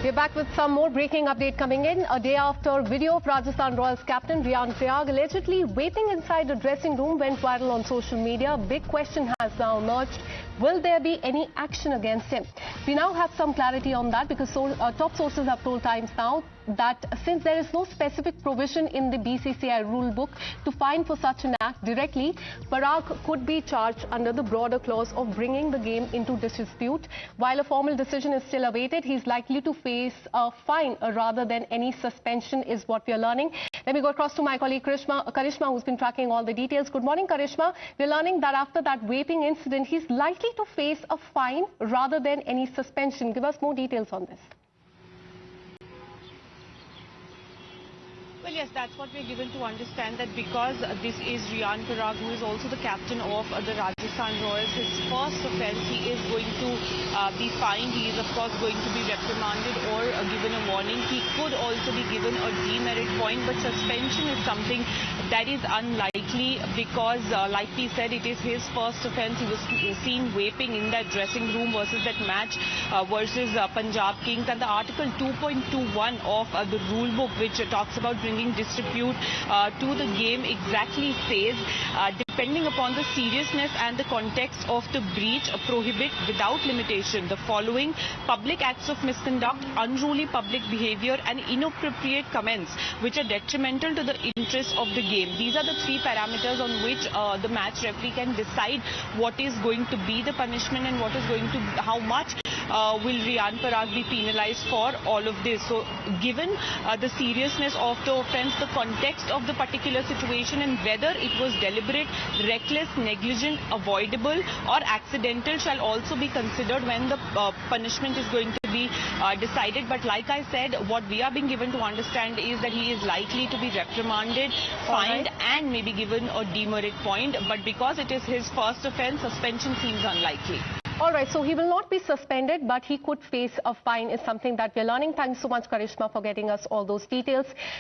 We're back with some more breaking update coming in. A day after video of Rajasthan Royals captain Riyan Parag allegedly vaping inside the dressing room went viral on social media. Big question has now emerged. Will there be any action against him? We now have some clarity on that because top sources have told Times Now that since there is no specific provision in the BCCI rule book to fine for such an act directly, Parag could be charged under the broader clause of bringing the game into disrepute. While a formal decision is still awaited, he's likely to face a fine rather than any suspension is what we are learning. Let me go across to my colleague Karishma, who's been tracking all the details. Good morning, Karishma. We're learning that after that vaping incident, he's likely to face a fine rather than any suspension. Give us more details on this. Well, yes, that's what we're given to understand, that because this is Riyan Parag, who is also the captain of the Rajasthan Royals, his first offence, he is going to be fined. He is, of course, going to be reprimanded or given a warning. He could also be given a demerit point, but suspension is something that is unlikely because, like we said, it is his first offence. He was seen vaping in that dressing room versus that match versus Punjab Kings, and the Article 2.21 of the rule book, which talks about bringing disrepute to the game, exactly says, depending upon the seriousness and the context of the breach, prohibit without limitation the following: public acts of misconduct, unruly public behavior, and inappropriate comments which are detrimental to the interests of the game. These are the three parameters on which the match referee can decide what is going to be the punishment and what is going to, how much will Riyan Parag be penalized for all of this. So given the seriousness of the offence, the context of the particular situation, and whether it was deliberate, reckless, negligent, avoidable or accidental shall also be considered when the punishment is going to be decided. But like I said, what we are being given to understand is that he is likely to be reprimanded, fined and maybe given a demerit point. But because it is his first offence, suspension seems unlikely. All right, so he will not be suspended, but he could face a fine is something that we're learning. Thanks so much, Karishma, for getting us all those details.